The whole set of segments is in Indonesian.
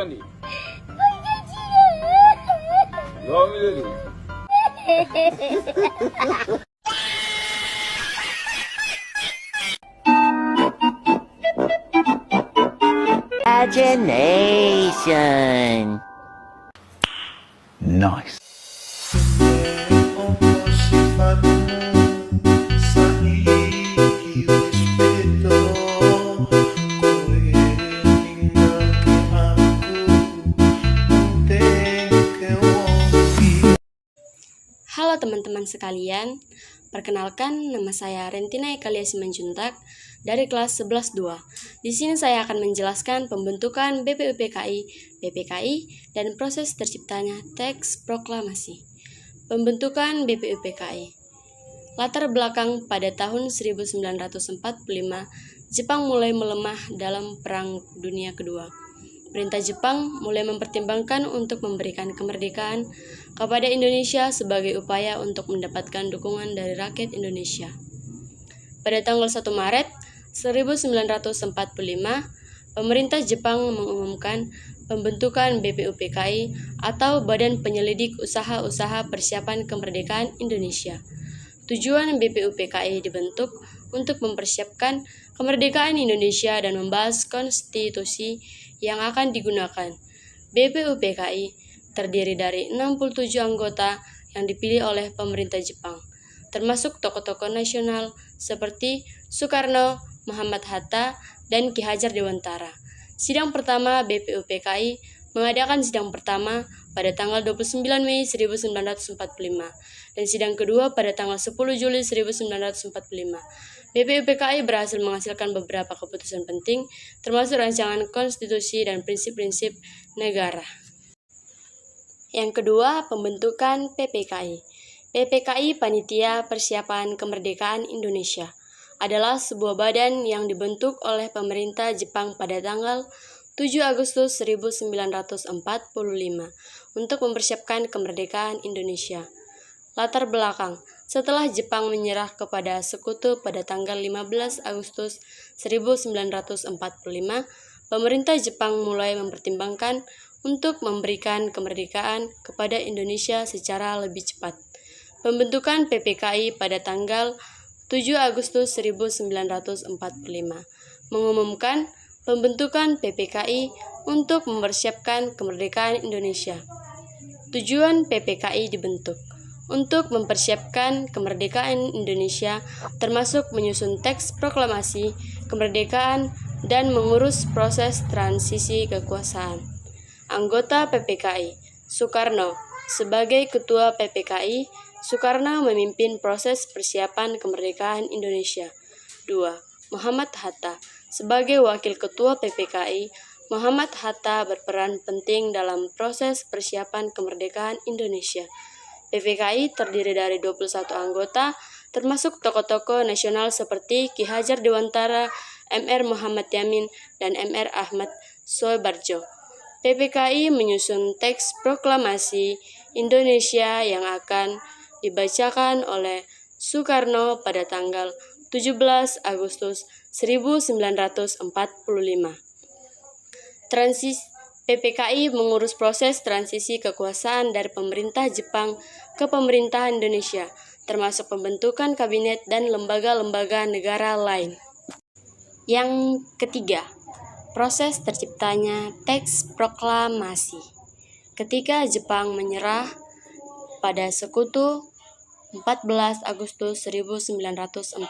何涙出る。Imagination. Nice. Halo teman-teman sekalian, perkenalkan nama saya Rentina Ekalia Simanjuntak dari kelas 11-2. Di sini saya akan menjelaskan pembentukan BPUPKI, PPKI, dan proses terciptanya teks proklamasi. Pembentukan BPUPKI. Latar belakang pada tahun 1945, Jepang mulai melemah dalam Perang Dunia Kedua. Pemerintah Jepang mulai mempertimbangkan untuk memberikan kemerdekaan kepada Indonesia sebagai upaya untuk mendapatkan dukungan dari rakyat Indonesia. Pada tanggal 1 Maret 1945, pemerintah Jepang mengumumkan pembentukan BPUPKI atau Badan Penyelidik Usaha-Usaha Persiapan Kemerdekaan Indonesia. Tujuan BPUPKI dibentuk untuk mempersiapkan kemerdekaan Indonesia dan membahas konstitusi yang akan digunakan. BPUPKI terdiri dari 67 anggota yang dipilih oleh pemerintah Jepang, termasuk tokoh-tokoh nasional seperti Soekarno, Muhammad Hatta, dan Ki Hajar Dewantara. Sidang pertama BPUPKI mengadakan sidang pertama pada tanggal 29 Mei 1945 dan sidang kedua pada tanggal 10 Juli 1945. BPUPKI berhasil menghasilkan beberapa keputusan penting, termasuk rancangan konstitusi dan prinsip-prinsip negara. Yang kedua, pembentukan PPKI. PPKI Panitia Persiapan Kemerdekaan Indonesia adalah sebuah badan yang dibentuk oleh pemerintah Jepang pada tanggal 7 Agustus 1945 untuk mempersiapkan kemerdekaan Indonesia. Latar belakang: setelah Jepang menyerah kepada sekutu pada tanggal 15 Agustus 1945, pemerintah Jepang mulai mempertimbangkan untuk memberikan kemerdekaan kepada Indonesia secara lebih cepat. Pembentukan PPKI pada tanggal 7 Agustus 1945 mengumumkan pembentukan PPKI untuk mempersiapkan kemerdekaan Indonesia. Tujuan PPKI dibentuk untuk mempersiapkan kemerdekaan Indonesia, termasuk menyusun teks proklamasi kemerdekaan dan mengurus proses transisi kekuasaan. Anggota PPKI: Soekarno. Sebagai Ketua PPKI, Soekarno memimpin proses persiapan kemerdekaan Indonesia. 2. Muhammad Hatta. Sebagai Wakil Ketua PPKI, Muhammad Hatta berperan penting dalam proses persiapan kemerdekaan Indonesia. PPKI terdiri dari 21 anggota, termasuk tokoh-tokoh nasional seperti Ki Hajar Dewantara, Mr. Muhammad Yamin, dan Mr. Ahmad Soebardjo. PPKI menyusun teks proklamasi Indonesia yang akan dibacakan oleh Soekarno pada tanggal 17 Agustus 1945. PPKI mengurus proses transisi kekuasaan dari pemerintah Jepang ke pemerintahan Indonesia, termasuk pembentukan kabinet dan lembaga-lembaga negara lain. Yang ketiga, proses terciptanya teks proklamasi. Ketika Jepang menyerah pada sekutu 14 Agustus 1945,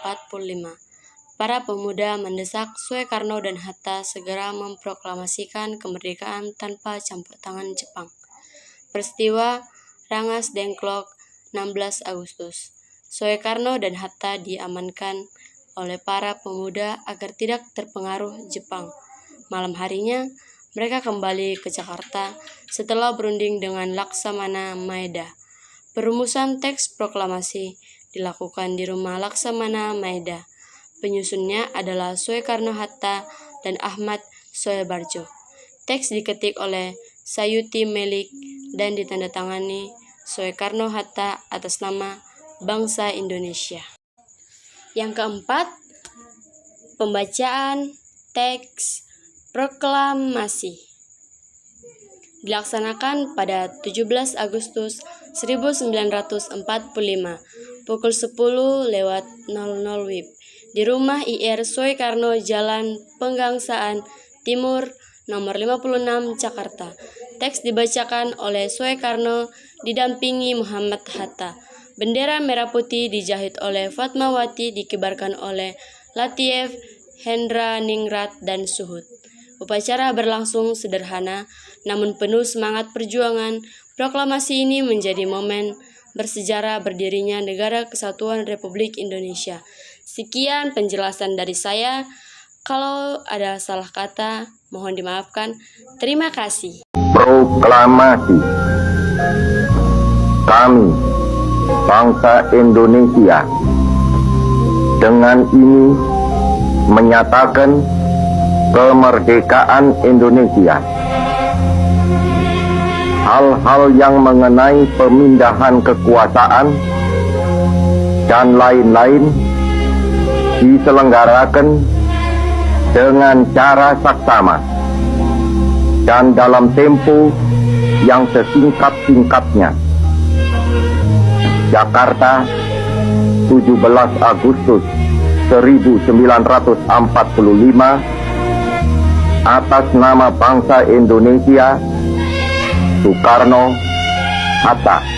para pemuda mendesak Soekarno dan Hatta segera memproklamasikan kemerdekaan tanpa campur tangan Jepang. Peristiwa Rangas Dengklok 16 Agustus. Soekarno dan Hatta diamankan oleh para pemuda agar tidak terpengaruh Jepang. Malam harinya, mereka kembali ke Jakarta setelah berunding dengan Laksamana Maeda. Perumusan teks proklamasi dilakukan di rumah Laksamana Maeda. Penyusunnya adalah Soekarno-Hatta dan Ahmad Soebardjo. Teks diketik oleh Sayuti Melik dan ditandatangani Soekarno-Hatta atas nama bangsa Indonesia. Yang keempat, pembacaan teks proklamasi. dilaksanakan pada 17 Agustus 1945 pukul 10.00 WIB di rumah IR Soekarno, Jalan Penggangsaan Timur, nomor 56, Jakarta. Teks dibacakan oleh Soekarno didampingi Muhammad Hatta. Bendera merah putih dijahit oleh Fatmawati, dikibarkan oleh Latief, Hendra, Ningrat, dan Suhud. Upacara berlangsung sederhana, namun penuh semangat perjuangan. Proklamasi ini menjadi momen bersejarah berdirinya Negara Kesatuan Republik Indonesia. Sekian penjelasan dari saya. Kalau ada salah kata, mohon dimaafkan. Terima kasih. Proklamasi. Kami, bangsa Indonesia, dengan ini menyatakan kemerdekaan Indonesia. Hal-hal yang mengenai pemindahan kekuasaan dan lain-lain diselenggarakan dengan cara saksama dan dalam tempo yang sesingkat-singkatnya. Jakarta, 17 Agustus 1945, atas nama bangsa Indonesia, Soekarno, Hatta.